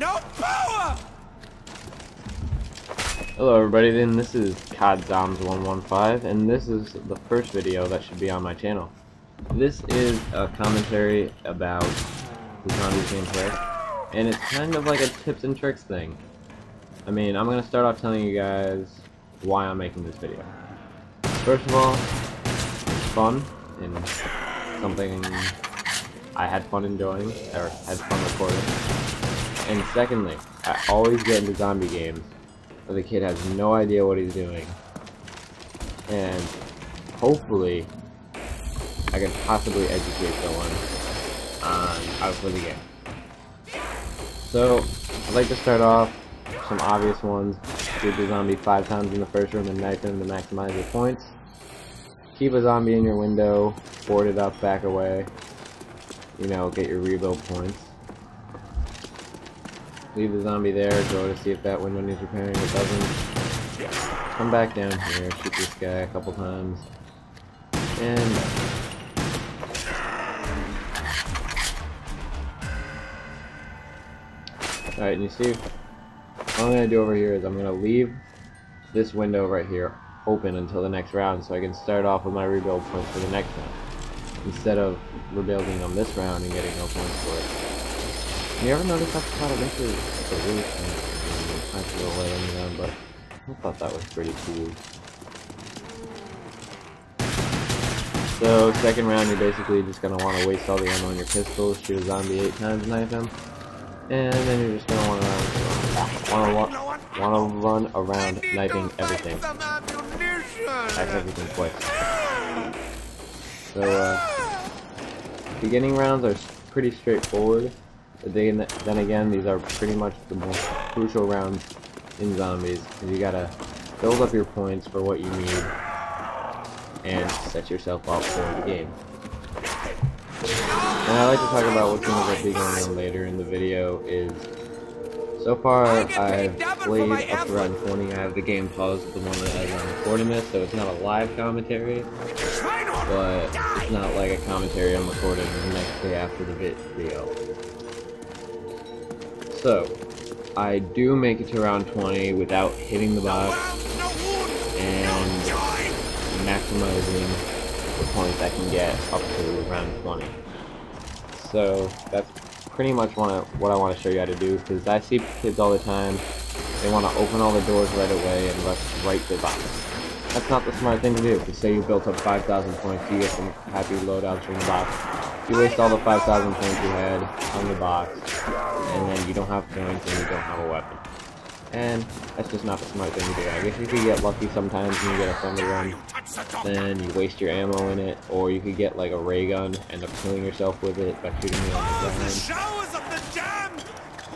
No power! Hello everybody, and this is CODZombs115, and this is the first video that should be on my channel. This is a commentary about the zombies gameplay, and it's kind of like a tips and tricks thing. I mean, I'm going to start off telling you guys why I'm making this video. First of all, it's fun, and something I had fun enjoying, or had fun recording. And secondly, I always get into zombie games where the kid has no idea what he's doing, and hopefully I can possibly educate someone on how to play the game. So I'd like to start off with some obvious ones. Shoot the zombie 5 times in the first room and knife him to maximize your points. Keep a zombie in your window, board it up, back away, you know, get your rebuild points. Leave the zombie there, go to see if that window needs repairing. It doesn't. Come back down here, shoot this guy a couple times. And alright, and you see what I'm going to do over here is I'm going to leave this window right here open until the next round so I can start off with my rebuild points for the next round, instead of rebuilding on this round and getting no points for it. You ever notice how kind of into the roof? I feel light on the ground, but I thought that was pretty cool. So, second round, you're basically just going to want to waste all the ammo on your pistol, shoot a zombie 8 times, knife him, and then you're just going to want to run around knifing everything. Attack everything twice. So, beginning rounds are pretty straightforward. But then again, these are pretty much the most crucial rounds in zombies, because you gotta build up your points for what you need and set yourself up for the game. And I like to talk about what things will be going on later in the video. Is so far I've played up to round 20. I have the game paused at the moment as I'm recording this, so it's not a live commentary, but it's not like a commentary I'm recording the next day after the video. So, I do make it to round 20 without hitting the box and maximizing the points I can get up to round 20. So, that's pretty much what I want to show you how to do, because I see kids all the time, they want to open all the doors right away and rush right to the box. That's not the smart thing to do, because say you built up 5,000 points, you get some happy loadouts from the box. You waste all the 5,000 points you had on the box, and then you don't have points and you don't have a weapon. And that's just not the smart thing to do. I guess you could get lucky sometimes when you get a friendly run, then you waste your ammo in it, or you could get like a ray gun, end up killing yourself with it by shooting it on the ground.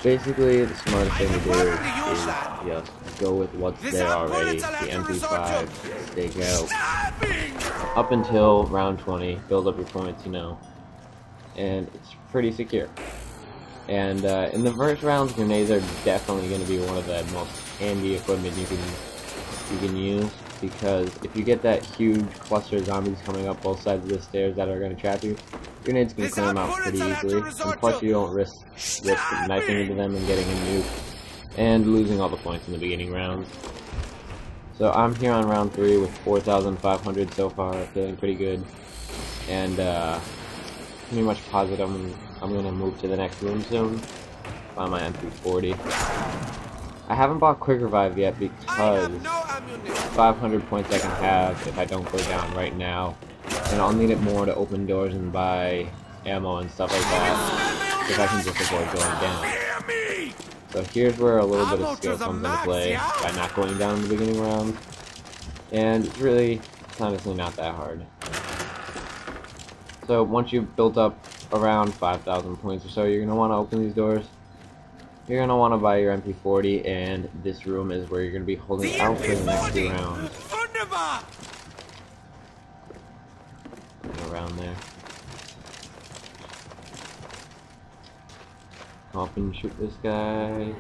Basically, the smartest thing to do is just go with what's there already, the MP5, stake out, up until round 20, build up your points, you know, and it's pretty secure. And in the first rounds, grenades are definitely going to be one of the most handy equipment you can use, because if you get that huge cluster of zombies coming up both sides of the stairs that are going to trap you, grenades can clear them out pretty easily, and plus you don't risk knifing into them and getting a nuke and losing all the points in the beginning rounds. So I'm here on round 3 with 4,500 so far, feeling pretty good, and pretty much positive I'm going to move to the next room soon, find my MP40. I haven't bought Quick Revive yet because 500 points I can have if I don't go down right now, and I'll need it more to open doors and buy ammo and stuff like that if I can just avoid going down. So here's where a little bit of skill comes into play by not going down in the beginning round, and it's honestly not that hard. So once you've built up around 5,000 points or so, you're going to want to open these doors. You're going to want to buy your MP40, and this room is where you're going to be holding out for the next 2 rounds. Around there. Come up and shoot this guy.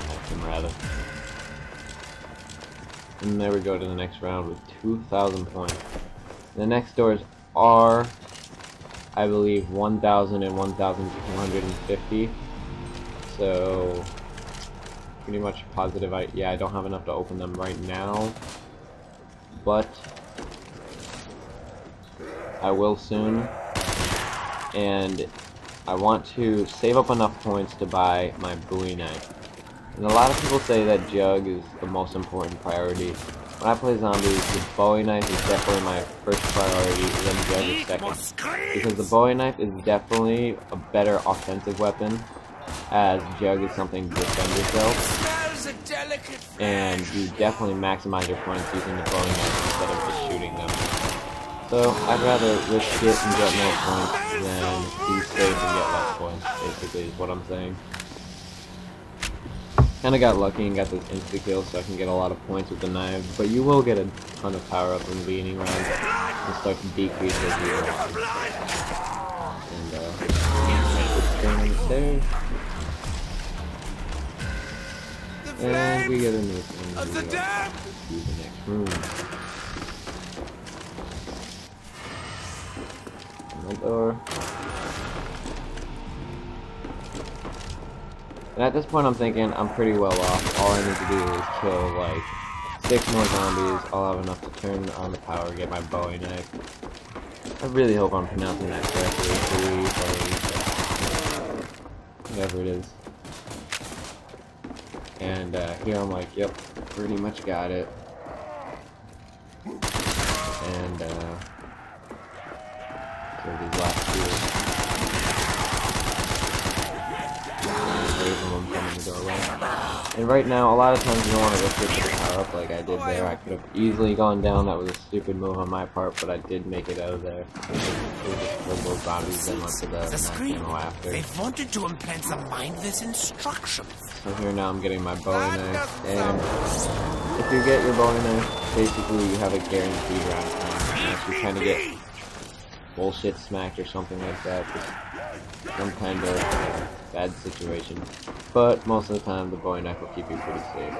Knock him rather. And there we go to the next round with 2,000 points. The next doors are I believe 1,000 and 1,250. So pretty much positive. Yeah, I don't have enough to open them right now, but I will soon. And I want to save up enough points to buy my Bowie knife. And a lot of people say that Jug is the most important priority. When I play zombies, the Bowie knife is definitely my first priority, then Jug is second. Because the Bowie knife is definitely a better offensive weapon, as Jug is something to defend yourself. And you definitely maximize your points using the Bowie knife instead of just shooting them. So I'd rather risk it and get more points than be safe and get less points, basically is what I'm saying. Kinda got lucky and got this insta-kill so I can get a lot of points with the knife, but you will get a ton of power up in the beginning round and start to decrease as you go on. And just staying on the stairs. And we get a new thing. We go to the next room. Open the door. And at this point I'm thinking I'm pretty well off. All I need to do is kill like 6 more zombies. I'll have enough to turn on the power, get my Bowie knife. I really hope I'm pronouncing that correctly. Whatever it is. And here I'm like, yep, pretty much got it. And kill these last two. And right now, a lot of times you don't want to risk it to the power up like I did there. I could have easily gone down. That was a stupid move on my part, but I did make it out of there. Those zombies then went to the next ammo after. They wanted to implant some mindless instructions. So here now I'm getting my Bowie knife, and if you get your Bowie knife, basically you have a guaranteed round time. Unless you kind of get bullshit smacked or something like that, just some kind of bad situation. But most of the time the Bowie knife will keep you pretty safe.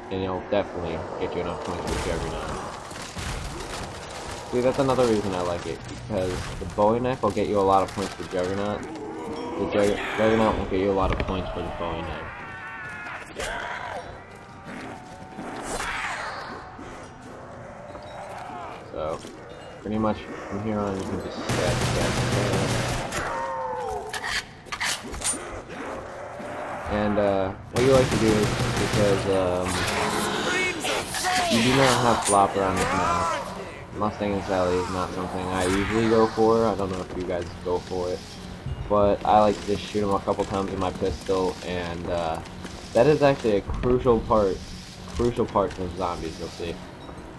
And it'll definitely get you enough points with Juggernaut. See, that's another reason I like it, because the Bowie knife will get you a lot of points for Juggernaut. The Juggernaut won't get you a lot of points for the Bowie knife. So, pretty much from here on you can just stab. And what you like to do is, because you do not have flop around this map, Mustang and Sally is not something I usually go for. I don't know if you guys go for it, but I like to just shoot them a couple times with my pistol, and that is actually a crucial part to zombies, you'll see.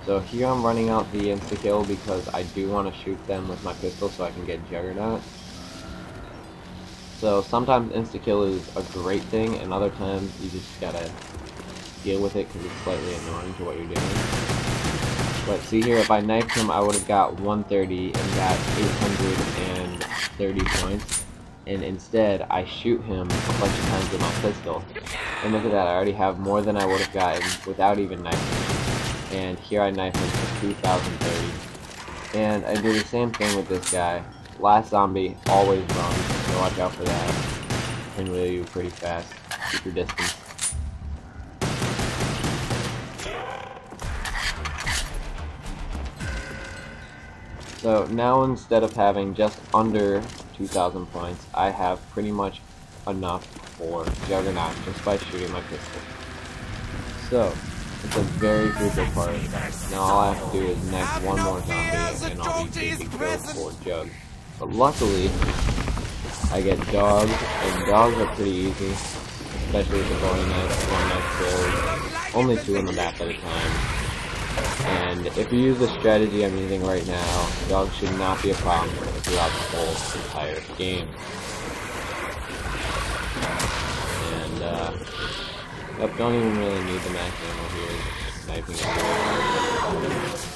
So here I'm running out the insta-kill because I do want to shoot them with my pistol so I can get Juggernaut. So sometimes insta-kill is a great thing, and other times you just gotta deal with it because it's slightly annoying to what you're doing. But see here, if I knifed him, I would have got 130 and got 830 points. And instead, I shoot him a bunch of times with my pistol. And look at that, I already have more than I would have gotten without even knifing him. And here I knife him for 2,030. And I do the same thing with this guy. Last zombie, always run, so watch out for that. Can really you pretty fast. Keep your distance. So now instead of having just under 2,000 points, I have pretty much enough for Juggernaut just by shooting my pistol. So, it's a very crucial part. Now all I have to do is next one more zombie and I'll be taking kills for Jug. But luckily, I get dogs, and dogs are pretty easy, especially with the Bowie knife, 1 knife kills, only 2 in the map at a time. And if you use the strategy I'm using right now, dogs should not be a problem throughout the whole entire game. And, yep, don't even really need the max ammo here, just sniping it.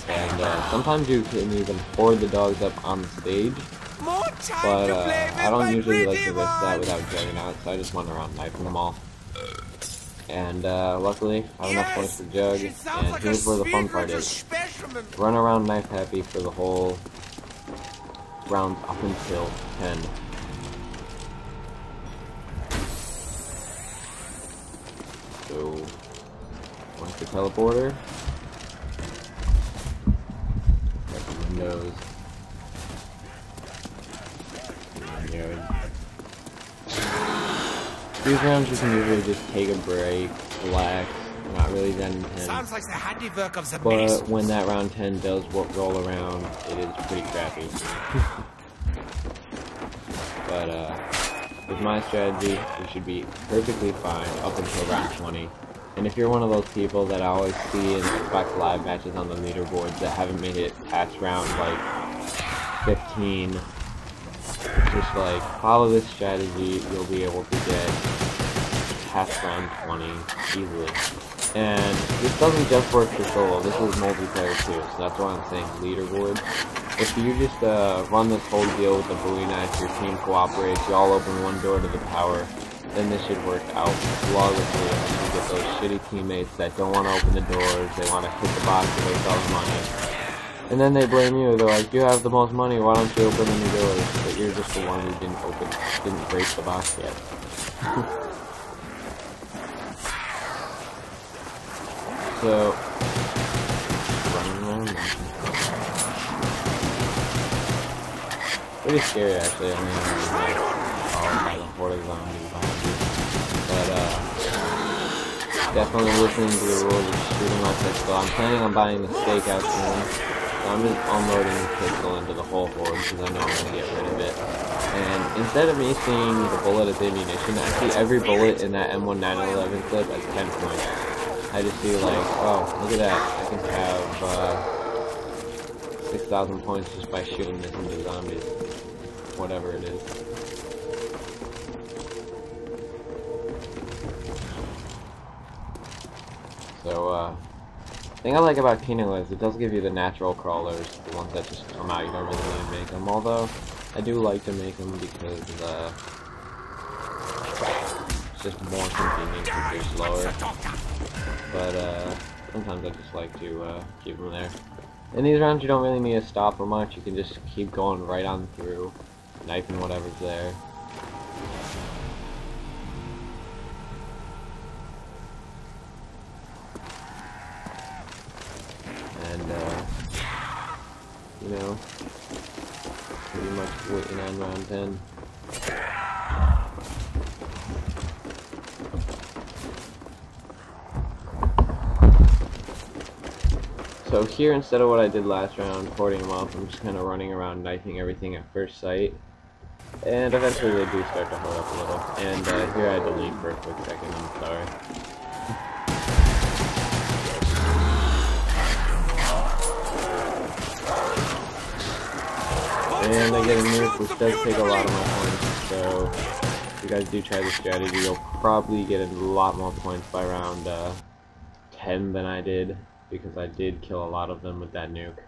And, sometimes you can even board the dogs up on the stage. But I don't usually like to risk that without Juggernaut, so I just run around knifing them all. And luckily, I have enough points for Jug, and here's where the fun part is. Run around knife happy for the whole rounds up until 10. So, once the teleporter, got the windows, these rounds you can usually just take a break, relax, not really that intense. Sounds like the handiwork of the But when that round 10 does roll around, it is pretty crappy. But with my strategy, you should be perfectly fine up until round 20. And if you're one of those people that I always see in Xbox Live matches on the leaderboards that haven't made it past round like 15, just like follow this strategy, you'll be able to get past round 20 easily. And this doesn't just work for solo, this is multiplayer too, so that's why I'm saying leaderboard. If you just run this whole deal with the Bowie knife, your team cooperates, you all open one door to the tower, then this should work out flawlessly. You get those shitty teammates that don't want to open the doors, they want to hit the box and waste all the money. And then they blame you, they're like, you have the most money, why don't you open any doors? But you're just the one who didn't break the box yet. So, running around. Pretty scary actually, I mean, followed by the horde of zombies behind you. But, definitely listening to the rules of shooting my pistol. I'm planning on buying the stakeout soon. So I'm just unloading the pistol into the whole horde because I know I'm going to get rid of it. And instead of me seeing the bullet as ammunition, I see every bullet in that M1911 clip as 10 points. I just see like, oh, look at that, I can have 6,000 points just by shooting this into zombies. Whatever it is. So, the thing I like about Kino is it does give you the natural crawlers, the ones that just come out, you don't really need to make them, although I do like to make them because, it's just more convenient because they're slower. But, sometimes I just like to, keep them there. In these rounds you don't really need to stop for much, you can just keep going right on through, knifing whatever's there. And, you know, pretty much waiting on round 10. So here, instead of what I did last round, porting them off, I'm just kind of running around knifing everything at first sight. And eventually they do start to hold up a little. And here I delete for a quick second, I'm sorry. And I get a nuke, which does take a lot of my points, so if you guys do try this strategy, you'll probably get a lot more points by round 10 than I did, because I did kill a lot of them with that nuke.